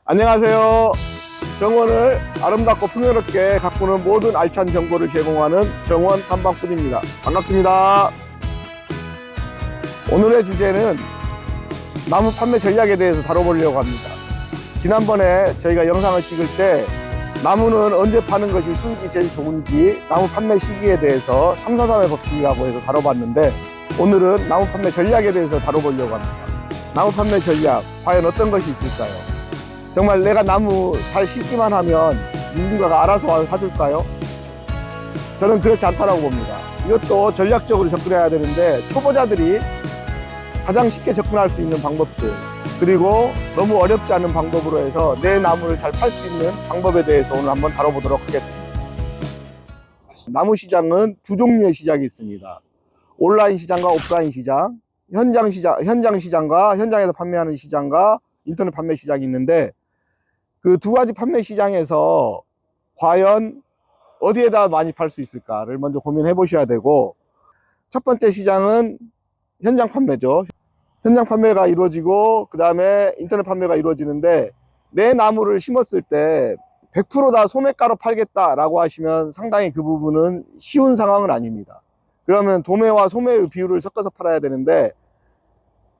안녕하세요. 정원을 아름답고 풍요롭게 가꾸는 모든 알찬 정보를 제공하는 정원 탐방꾼입니다. 반갑습니다. 오늘의 주제는 나무 판매 전략에 대해서 다뤄보려고 합니다. 지난번에 저희가 영상을 찍을 때 나무는 언제 파는 것이 수익이 제일 좋은지 나무 판매 시기에 대해서 343의 법칙이라고 해서 다뤄봤는데, 오늘은 나무 판매 전략에 대해서 다뤄보려고 합니다. 나무 판매 전략, 과연 어떤 것이 있을까요? 정말 내가 나무 잘 심기만 하면 누군가가 알아서 와서 사줄까요? 저는 그렇지 않다고 봅니다. 이것도 전략적으로 접근해야 되는데, 초보자들이 가장 쉽게 접근할 수 있는 방법들, 그리고 너무 어렵지 않은 방법으로 해서 내 나무를 잘 팔 수 있는 방법에 대해서 오늘 한번 다뤄보도록 하겠습니다. 나무 시장은 두 종류의 시장이 있습니다. 온라인 시장과 오프라인 시장, 현장 시장과 현장에서 판매하는 시장과 인터넷 판매 시장이 있는데, 그 두 가지 판매 시장에서 과연 어디에다 많이 팔 수 있을까를 먼저 고민해 보셔야 되고, 첫 번째 시장은 현장 판매죠. 현장 판매가 이루어지고 그 다음에 인터넷 판매가 이루어지는데, 내 나무를 심었을 때 100% 다 소매가로 팔겠다라고 하시면 상당히 그 부분은 쉬운 상황은 아닙니다. 그러면 도매와 소매의 비율을 섞어서 팔아야 되는데,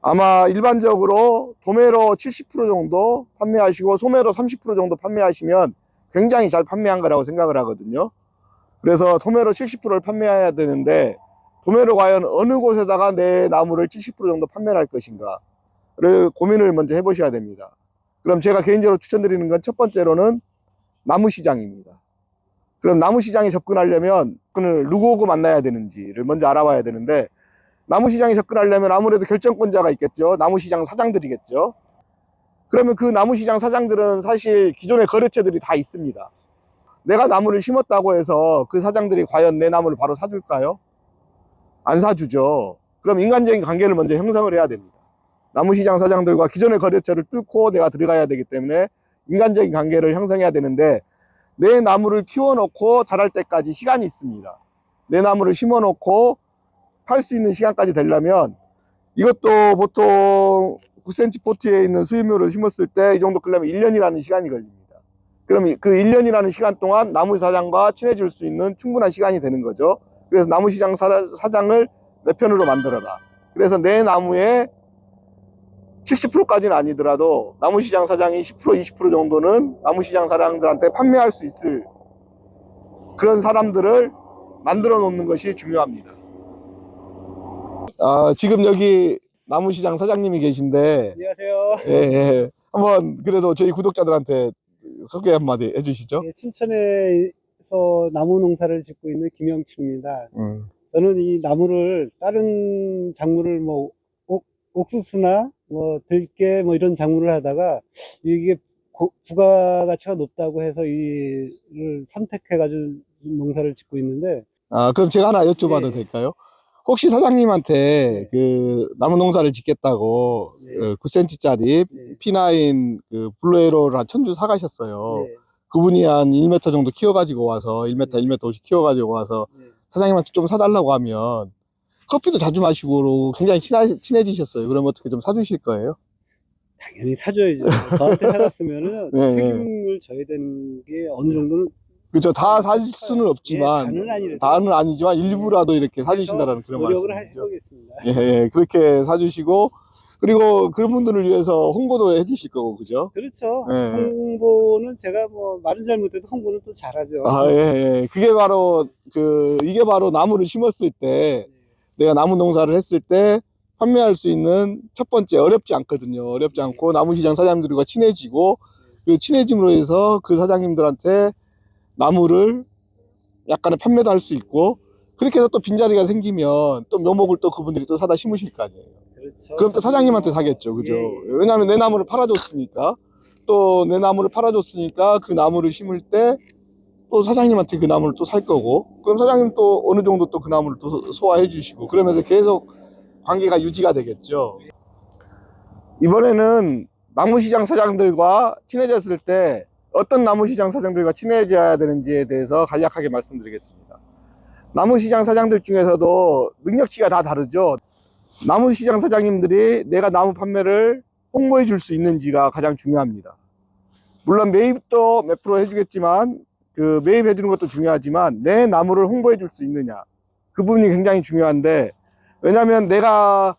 아마 일반적으로 도매로 70% 정도 판매하시고 소매로 30% 정도 판매하시면 굉장히 잘 판매한 거라고 생각을 하거든요. 그래서 도매로 70%를 판매해야 되는데, 도매로 과연 어느 곳에다가 내 나무를 70% 정도 판매를 할 것인가를 고민을 먼저 해보셔야 됩니다. 그럼 제가 개인적으로 추천드리는 건 첫 번째로는 나무 시장입니다. 그럼 나무 시장에 접근하려면 누구 오고 만나야 되는지를 먼저 알아봐야 되는데, 나무 시장에 접근하려면 아무래도 결정권자가 있겠죠. 나무 시장 사장들이겠죠. 그러면 그 나무 시장 사장들은 사실 기존의 거래처들이 다 있습니다. 내가 나무를 심었다고 해서 그 사장들이 과연 내 나무를 바로 사줄까요? 안 사주죠. 그럼 인간적인 관계를 먼저 형성을 해야 됩니다. 나무 시장 사장들과 기존의 거래처를 뚫고 내가 들어가야 되기 때문에 인간적인 관계를 형성해야 되는데, 내 나무를 키워놓고 자랄 때까지 시간이 있습니다. 내 나무를 심어놓고 팔 수 있는 시간까지 되려면, 이것도 보통 9cm 포트에 있는 수입묘를 심었을 때 이 정도 끌려면 1년이라는 시간이 걸립니다. 그럼 그 1년이라는 시간 동안 나무 사장과 친해질 수 있는 충분한 시간이 되는 거죠. 그래서 나무 시장 사장을 내 편으로 만들어라. 그래서 내 나무의 70%까지는 아니더라도 나무 시장 사장이 10% 20% 정도는 나무 시장 사장들한테 판매할 수 있을 그런 사람들을 만들어 놓는 것이 중요합니다. 지금 여기 나무시장 사장님이 계신데, 안녕하세요. 예. 한번 그래도 저희 구독자들한테 소개 한마디 해주시죠. 예, 춘천에서 나무 농사를 짓고 있는 김영춘입니다. 저는 이 나무를 다른 작물을 옥수수나 들깨 이런 작물을 하다가 이게 부가가치가 높다고 해서 이를 선택해가지고 농사를 짓고 있는데. 그럼 제가 하나 여쭤봐도 예. 될까요? 혹시 사장님한테 그 나무 농사를 짓겠다고 네. 9cm짜리 네. P9 그 블루에로를 한 1000주 사가셨어요. 네. 그분이 한 1m 정도 키워가지고 와서 1m, 1m 50 키워가지고 와서 네. 사장님한테 좀 사달라고 하면, 커피도 자주 마시고 굉장히 친해지셨어요. 그럼 어떻게 좀 사주실 거예요? 당연히 사줘야죠. 저한테 사갔으면은 네, 책임을 져야 되는 게 어느 정도는. 그렇죠. 다 사실 수는 없지만, 다는 아니지만 일부라도 이렇게 사주신다는 그런 노력을 말씀이죠. 해보겠습니다. 예, 그렇게 사주시고, 그리고 그런 분들을 위해서 홍보도 해주실 거고, 그죠? 그렇죠. 예. 홍보는 제가 말은 잘 못해도 홍보는 또 잘하죠. 예. 이게 바로 나무를 심었을 때, 내가 나무 농사를 했을 때 판매할 수 있는 첫 번째, 어렵지 않거든요. 어렵지 않고 나무 시장 사장님들과 친해지고, 그 친해짐으로 해서 그 사장님들한테 나무를 약간의 판매도 할 수 있고, 그렇게 해서 또 빈자리가 생기면 또 묘목을 또 그분들이 또 사다 심으실 거 아니에요. 그렇죠. 그럼 또 사장님한테 사겠죠. 그죠? 예. 왜냐하면 내 나무를 팔아줬으니까. 또 내 나무를 팔아줬으니까 그 나무를 심을 때 또 사장님한테 그 나무를 또 살 거고, 그럼 사장님 또 어느 정도 또 그 나무를 또 소화해 주시고, 그러면서 계속 관계가 유지가 되겠죠. 이번에는 나무시장 사장들과 친해졌을 때 어떤 나무시장 사장들과 친해져야 되는지에 대해서 간략하게 말씀드리겠습니다. 나무시장 사장들 중에서도 능력치가 다 다르죠. 나무시장 사장님들이 내가 나무 판매를 홍보해 줄 수 있는지가 가장 중요합니다. 물론 매입도 몇 프로 해주겠지만 그 매입해 주는 것도 중요하지만 내 나무를 홍보해 줄 수 있느냐, 그 부분이 굉장히 중요한데, 왜냐면 내가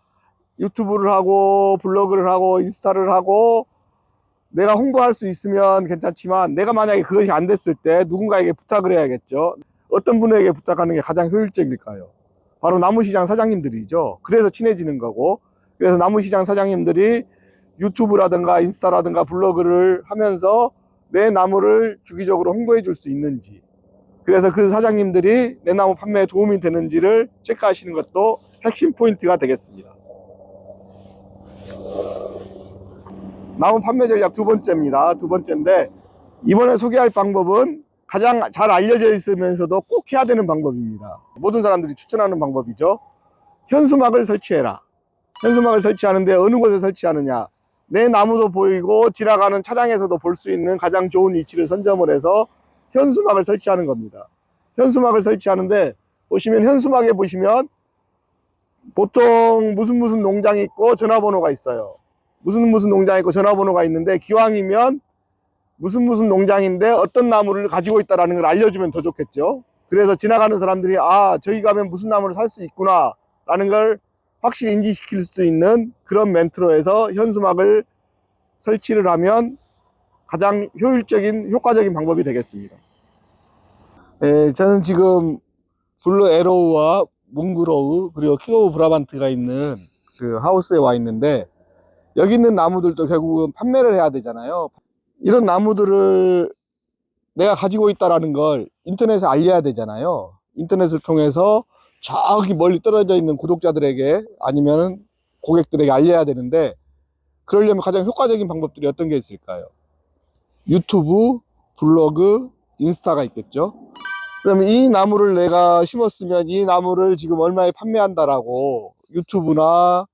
유튜브를 하고 블로그를 하고 인스타를 하고 내가 홍보할 수 있으면 괜찮지만, 내가 만약에 그것이 안 됐을 때 누군가에게 부탁을 해야겠죠. 어떤 분에게 부탁하는 게 가장 효율적일까요? 바로 나무시장 사장님들이죠. 그래서 친해지는 거고, 그래서 나무시장 사장님들이 유튜브라든가 인스타라든가 블로그를 하면서 내 나무를 주기적으로 홍보해 줄 수 있는지, 그래서 그 사장님들이 내 나무 판매에 도움이 되는지를 체크하시는 것도 핵심 포인트가 되겠습니다. 나무 판매 전략 두 번째입니다. 두 번째인데, 이번에 소개할 방법은 가장 잘 알려져 있으면서도 꼭 해야 되는 방법입니다. 모든 사람들이 추천하는 방법이죠. 현수막을 설치해라. 현수막을 설치하는데 어느 곳에 설치하느냐, 내 나무도 보이고 지나가는 차량에서도 볼 수 있는 가장 좋은 위치를 선점을 해서 현수막을 설치하는 겁니다. 현수막을 설치하는데, 보시면 현수막에 보시면 보통 무슨 농장이 있고 전화번호가 있어요. 무슨 농장이 있고 전화번호가 있는데, 기왕이면 무슨 농장인데 어떤 나무를 가지고 있다는 걸 알려주면 더 좋겠죠. 그래서 지나가는 사람들이 저기 가면 무슨 나무를 살 수 있구나 라는 걸 확실히 인지시킬 수 있는 그런 멘트로 해서 현수막을 설치를 하면 가장 효과적인 방법이 되겠습니다. 저는 지금 블루 에로우와 뭉그로우 그리고 킹 오브 브라반트가 있는 그 하우스에 와 있는데, 여기 있는 나무들도 결국은 판매를 해야 되잖아요. 이런 나무들을 내가 가지고 있다는 걸 인터넷에 알려야 되잖아요. 인터넷을 통해서 저기 멀리 떨어져 있는 구독자들에게 아니면 고객들에게 알려야 되는데, 그러려면 가장 효과적인 방법들이 어떤 게 있을까요? 유튜브, 블로그, 인스타가 있겠죠. 그러면 이 나무를 내가 심었으면 이 나무를 지금 얼마에 판매한다라고 유튜브나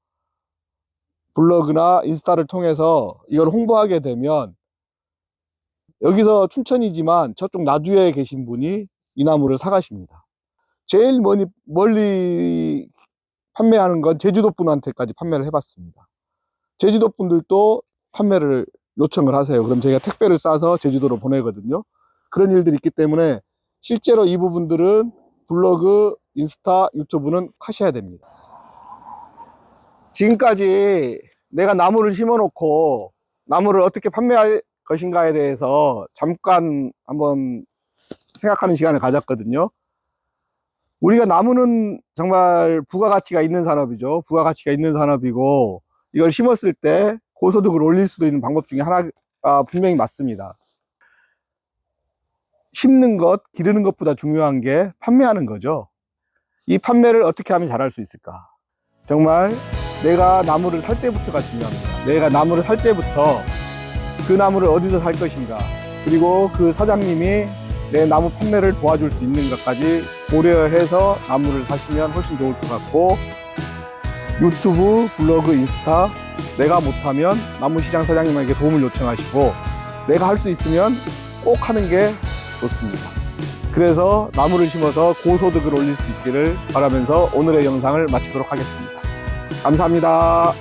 블로그나 인스타를 통해서 이걸 홍보하게 되면, 여기서 춘천이지만 저쪽 나주에 계신 분이 이 나무를 사가십니다. 제일 멀리 판매하는 건 제주도 분한테까지 판매를 해봤습니다. 제주도 분들도 판매를 요청을 하세요. 그럼 저희가 택배를 싸서 제주도로 보내거든요. 그런 일들이 있기 때문에 실제로 이 부분들은 블로그, 인스타, 유튜브는 하셔야 됩니다. 지금까지 내가 나무를 심어 놓고 나무를 어떻게 판매할 것인가에 대해서 잠깐 한번 생각하는 시간을 가졌거든요. 우리가 나무는 정말 부가가치가 있는 산업이죠. 부가가치가 있는 산업이고, 이걸 심었을 때 고소득을 올릴 수도 있는 방법 중에 하나가 분명히 맞습니다. 심는 것, 기르는 것보다 중요한 게 판매하는 거죠. 이 판매를 어떻게 하면 잘할 수 있을까? 정말 내가 나무를 살 때부터가 중요합니다. 내가 나무를 살 때부터 그 나무를 어디서 살 것인가, 그리고 그 사장님이 내 나무 판매를 도와줄 수 있는 것까지 고려해서 나무를 사시면 훨씬 좋을 것 같고, 유튜브, 블로그, 인스타 내가 못하면 나무시장 사장님에게 도움을 요청하시고, 내가 할 수 있으면 꼭 하는 게 좋습니다. 그래서 나무를 심어서 고소득을 올릴 수 있기를 바라면서 오늘의 영상을 마치도록 하겠습니다. 감사합니다.